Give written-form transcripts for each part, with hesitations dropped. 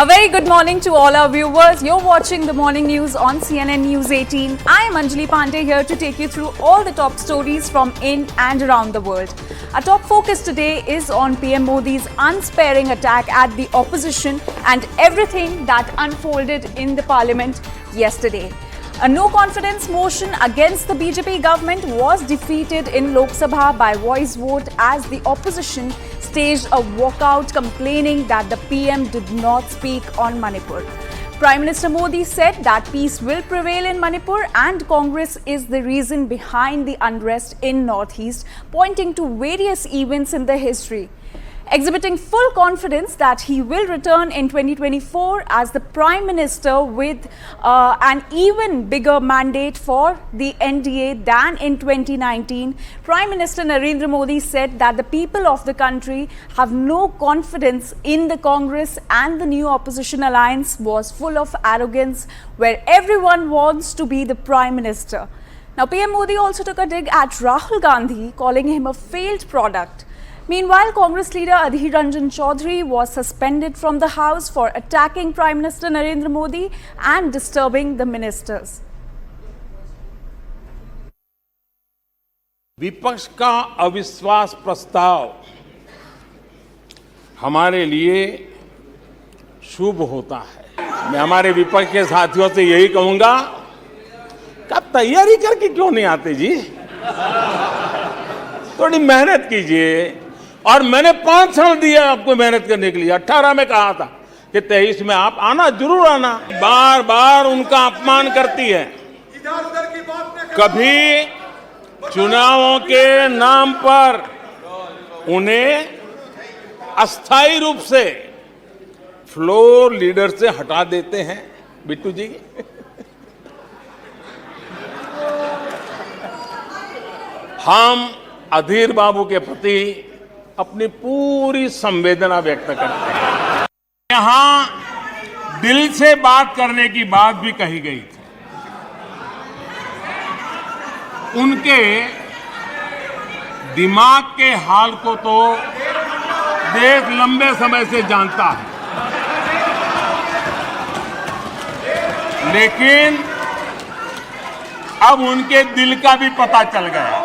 A very good morning to all our viewers. You're watching the morning news on CNN News 18. I am Anjali Pandey here to take you through all the top stories from in and around the world. Our top focus today is on PM Modi's unsparing attack at the opposition and everything that unfolded in the parliament yesterday. A no-confidence motion against the BJP government was defeated in Lok Sabha by voice vote as the opposition staged a walkout complaining that the PM did not speak on Manipur. Prime Minister Modi said that peace will prevail in Manipur and Congress is the reason behind the unrest in Northeast, pointing to various events in the history. Exhibiting full confidence that he will return in 2024 as the Prime Minister with an even bigger mandate for the NDA than in 2019, Prime Minister Narendra Modi said that the people of the country have no confidence in the Congress and the new opposition alliance was full of arrogance where everyone wants to be the Prime Minister. Now, PM Modi also took a dig at Rahul Gandhi, calling him a failed product. Meanwhile, Congress leader Adhir Ranjan Chaudhary was suspended from the House for attacking Prime Minister Narendra Modi and disturbing the ministers. विपक्ष का अविश्वास प्रस्ताव हमारे लिए शुभ होता है। मैं हमारे विपक्ष के साथियों से यही कहूंगा कि आप तैयारी करके क्यों नहीं आते जी? थोड़ी मेहनत कीजिए। और मैंने 5 साल दिया आपको मेहनत करने के लिए। 18 में कहा था कि 23 में आप आना, जरूर आना। बार बार उनका अपमान करती है। कभी चुनावों के नाम पर उन्हें अस्थायी रूप से फ्लोर लीडर से हटा देते हैं। बिट्टू जी हम अधीर बाबू के प्रति अपनी पूरी संवेदना व्यक्त करते हैं। यहां दिल से बात करने की बात भी कही गई थी। उनके दिमाग के हाल को तो देश लंबे समय से जानता है, लेकिन अब उनके दिल का भी पता चल गया।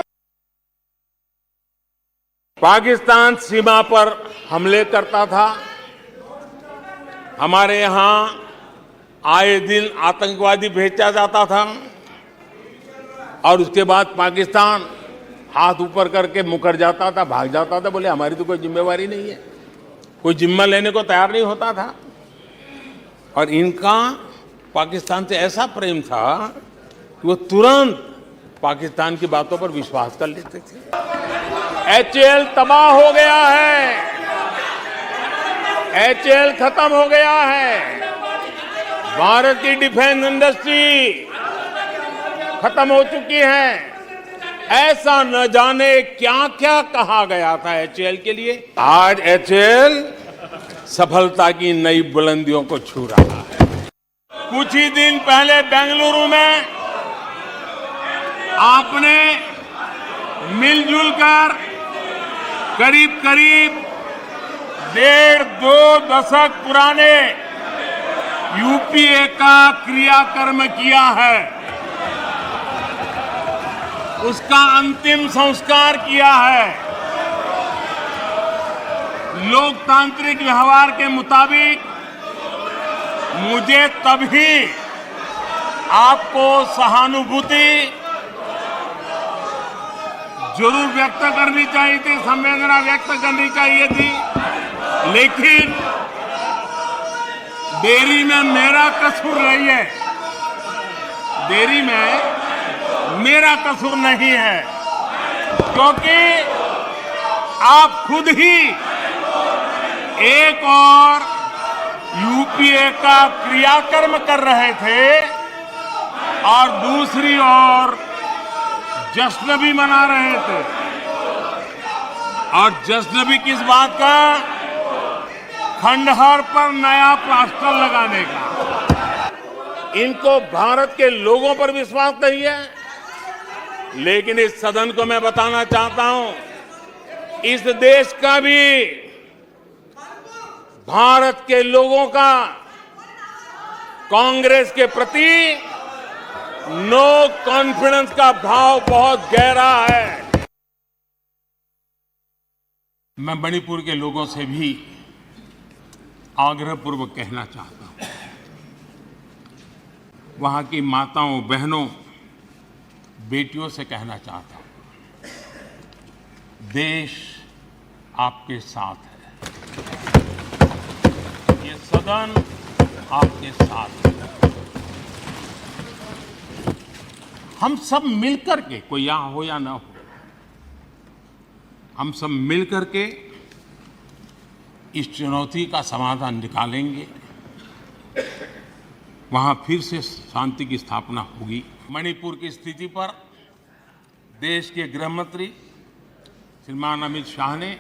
पाकिस्तान सीमा पर हमले करता था। हमारे यहां आए दिन आतंकवादी भेजा जाता था और उसके बाद पाकिस्तान हाथ ऊपर करके मुकर जाता था, भाग जाता था। बोले हमारी तो कोई जिम्मेवारी नहीं है, कोई जिम्मा लेने को तैयार नहीं होता था। और इनका पाकिस्तान से ऐसा प्रेम था कि वो तुरंत पाकिस्तान की बातों पर विश्वास कर लेते थे। HAL तबाह हो गया है, HAL खत्म हो गया है। भारत की डिफेंस इंडस्ट्री खत्म हो चुकी है। ऐसा न जाने क्या क्या कहा गया था HAL के लिए। आज HAL सफलता की नई बुलंदियों को छू रहा है। कुछ ही दिन पहले बेंगलुरु में आपने मिलजुल कर करीब करीब 1.5-2 दशक पुराने UPA का क्रियाकर्म किया है, उसका अंतिम संस्कार किया है। लोकतांत्रिक व्यवहार के मुताबिक मुझे तभी आपको सहानुभूति जरूर व्यक्त करनी चाहिए थी, संवेदना व्यक्त करनी चाहिए थी, लेकिन देरी में मेरा कसूर नहीं है। देरी में मेरा कसूर नहीं है, क्योंकि आप खुद ही एक और UPA का क्रियाकर्म कर रहे थे और दूसरी ओर जश्न भी मना रहे थे। और जश्न भी किस बात का? खंडहर पर नया प्लास्टर लगाने का। इनको भारत के लोगों पर विश्वास नहीं है, लेकिन इस सदन को मैं बताना चाहता हूं, इस देश का भी, भारत के लोगों का कांग्रेस के प्रति नो कॉन्फिडेंस का भाव बहुत गहरा है। मैं मणिपुर के लोगों से भी आग्रहपूर्वक कहना चाहता हूं, वहां की माताओं, बहनों, बेटियों से कहना चाहता हूं, देश आपके साथ है, ये सदन आपके साथ है। हम सब मिलकर के, कोई यहां हो या ना हो, हम सब मिलकर के इस चुनौती का समाधान निकालेंगे, वहां फिर से शांति की स्थापना होगी। मणिपुर की स्थिति पर देश के गृह मंत्री श्रीमान अमित शाह ने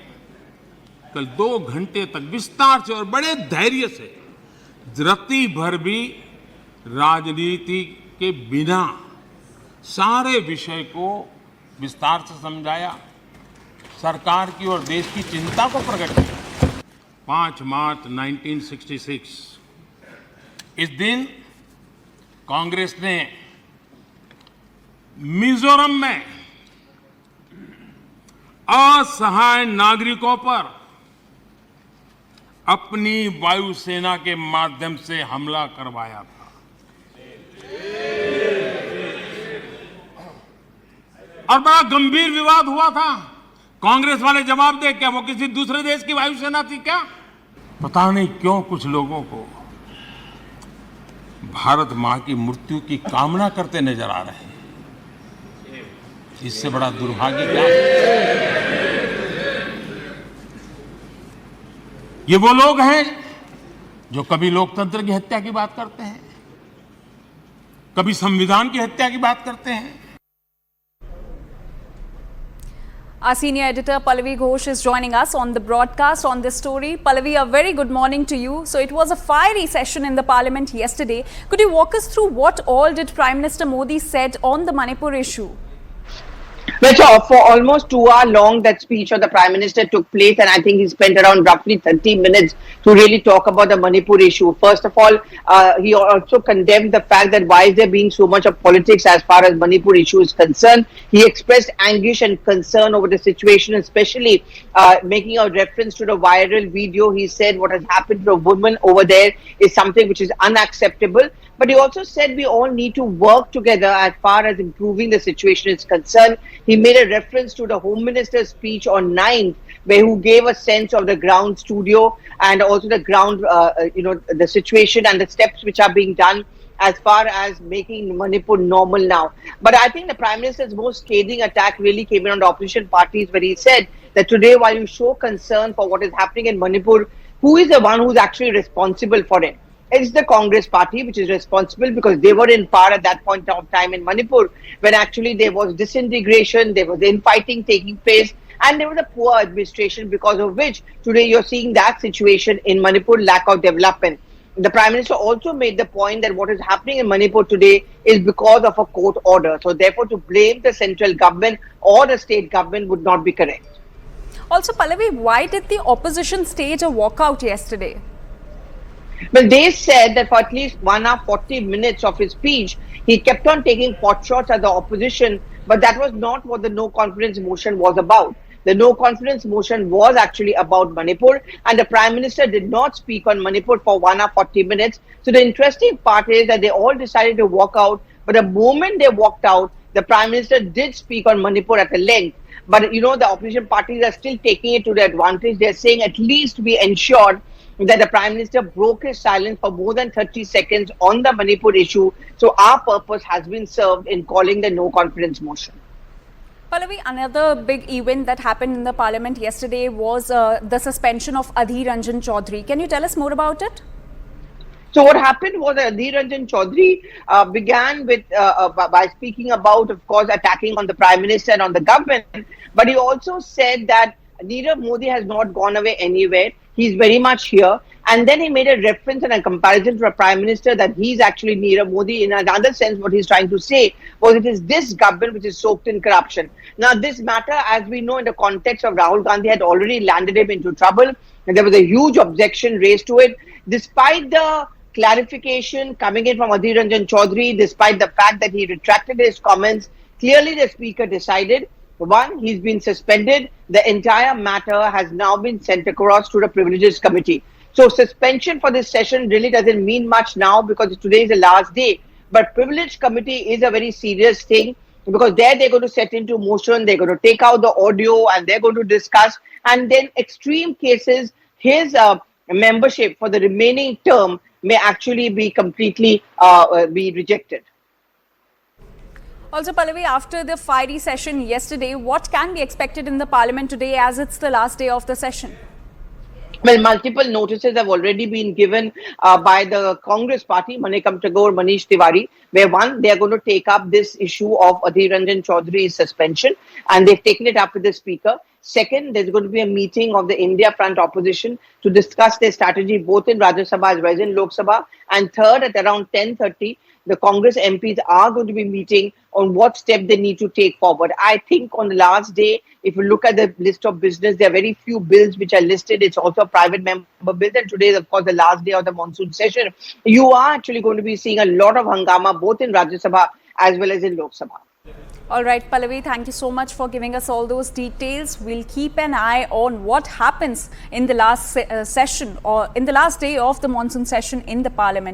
कल 2 घंटे तक विस्तार से और बड़े धैर्य से, रत्ती भर भी राजनीति के बिना सारे विषय को विस्तार से समझाया, सरकार की और देश की चिंता को प्रकट किया। 5 मार्च 1966 इस दिन कांग्रेस ने मिजोरम में असहाय नागरिकों पर अपनी वायुसेना के माध्यम से हमला करवाया था। और बड़ा गंभीर विवाद हुआ था। कांग्रेस वाले जवाब दे, क्या वो किसी दूसरे देश की वायुसेना थी क्या? पता नहीं क्यों कुछ लोगों को भारत मां की मृत्यु की कामना करते नजर आ रहे हैं। इससे बड़ा दुर्भाग्य क्या है? ये वो लोग हैं जो कभी लोकतंत्र की हत्या की बात करते हैं, कभी संविधान की हत्या की बात करते हैं। Our senior editor Pallavi Ghosh is joining us on the broadcast on this story. Pallavi, a very good morning to you. So it was a fiery session in the parliament yesterday. Could you walk us through what all did Prime Minister Modi said on the Manipur issue? Well, so for almost 2 hours long, that speech of the Prime Minister took place, and I think he spent around roughly 30 minutes to really talk about the Manipur issue. First of all, he also condemned the fact that why is there being so much of politics as far as Manipur issue is concerned. He expressed anguish and concern over the situation, especially making a reference to the viral video. He said what has happened to a woman over there is something which is unacceptable. But he also said we all need to work together as far as improving the situation is concerned. He made a reference to the Home Minister's speech on 9th, where he gave a sense of the ground studio and also the ground, the situation and the steps which are being done as far as making Manipur normal now. But I think the Prime Minister's most scathing attack really came in on the opposition parties, where he said that today, while you show concern for what is happening in Manipur, who is the one who's actually responsible for it? It's the Congress party which is responsible, because they were in power at that point of time in Manipur when actually there was disintegration, there was infighting taking place, and there was a poor administration, because of which today you're seeing that situation in Manipur, lack of development. The Prime Minister also made the point that what is happening in Manipur today is because of a court order. So therefore, to blame the central government or the state government would not be correct. Also, Pallavi, why did the opposition stage a walkout yesterday? Well, they said that for at least 1 hour 40 minutes of his speech, he kept on taking pot shots at the opposition, but that was not what the no confidence motion was about. The no confidence motion was actually about Manipur, and the Prime Minister did not speak on Manipur for 1 hour 40 minutes. So the interesting part is that they all decided to walk out, but the moment they walked out, the Prime Minister did speak on Manipur at a length. But the opposition parties are still taking it to their advantage. They're saying at least we ensured that the Prime Minister broke his silence for more than 30 seconds on the Manipur issue. So our purpose has been served in calling the no confidence motion. Pallavi, another big event that happened in the parliament yesterday was the suspension of Adhir Ranjan Chaudhary. Can you tell us more about it? So what happened was that Adhir Ranjan Chaudhary began with by speaking about, of course, attacking on the Prime Minister and on the government. But he also said that Nirav Modi has not gone away anywhere. He's very much here. And then he made a reference and a comparison to a Prime Minister that he's actually Nirav Modi. In another sense, what he's trying to say was it is this government which is soaked in corruption. Now, this matter, as we know, in the context of Rahul Gandhi, had already landed him into trouble. And there was a huge objection raised to it. Despite the clarification coming in from Adhir Ranjan Chaudhary, despite the fact that he retracted his comments. Clearly, the speaker decided, one, he's been suspended. The entire matter has now been sent across to the Privileges Committee. So suspension for this session really doesn't mean much now because today is the last day. But Privilege Committee is a very serious thing because there they're going to set into motion, they're going to take out the audio and they're going to discuss. And then extreme cases, his membership for the remaining term may actually be completely be rejected. Also, Pallavi, after the fiery session yesterday, what can be expected in the parliament today as it's the last day of the session? Well, multiple notices have already been given by the Congress party, Manikam Tagore, Manish Tiwari, where one, they are going to take up this issue of Adhir Ranjan Chaudhary's suspension, and they've taken it up with the speaker. Second, there's going to be a meeting of the India Front opposition to discuss their strategy both in Rajya Sabha as well as in Lok Sabha. And third, at around 10:30, the Congress MPs are going to be meeting on what step they need to take forward. I think on the last day, if you look at the list of business, there are very few bills which are listed. It's also a private member bill. And today is, of course, the last day of the monsoon session. You are actually going to be seeing a lot of hangama both in Rajya Sabha as well as in Lok Sabha. All right, Pallavi, thank you so much for giving us all those details. We'll keep an eye on what happens in the last session or in the last day of the monsoon session in the parliament.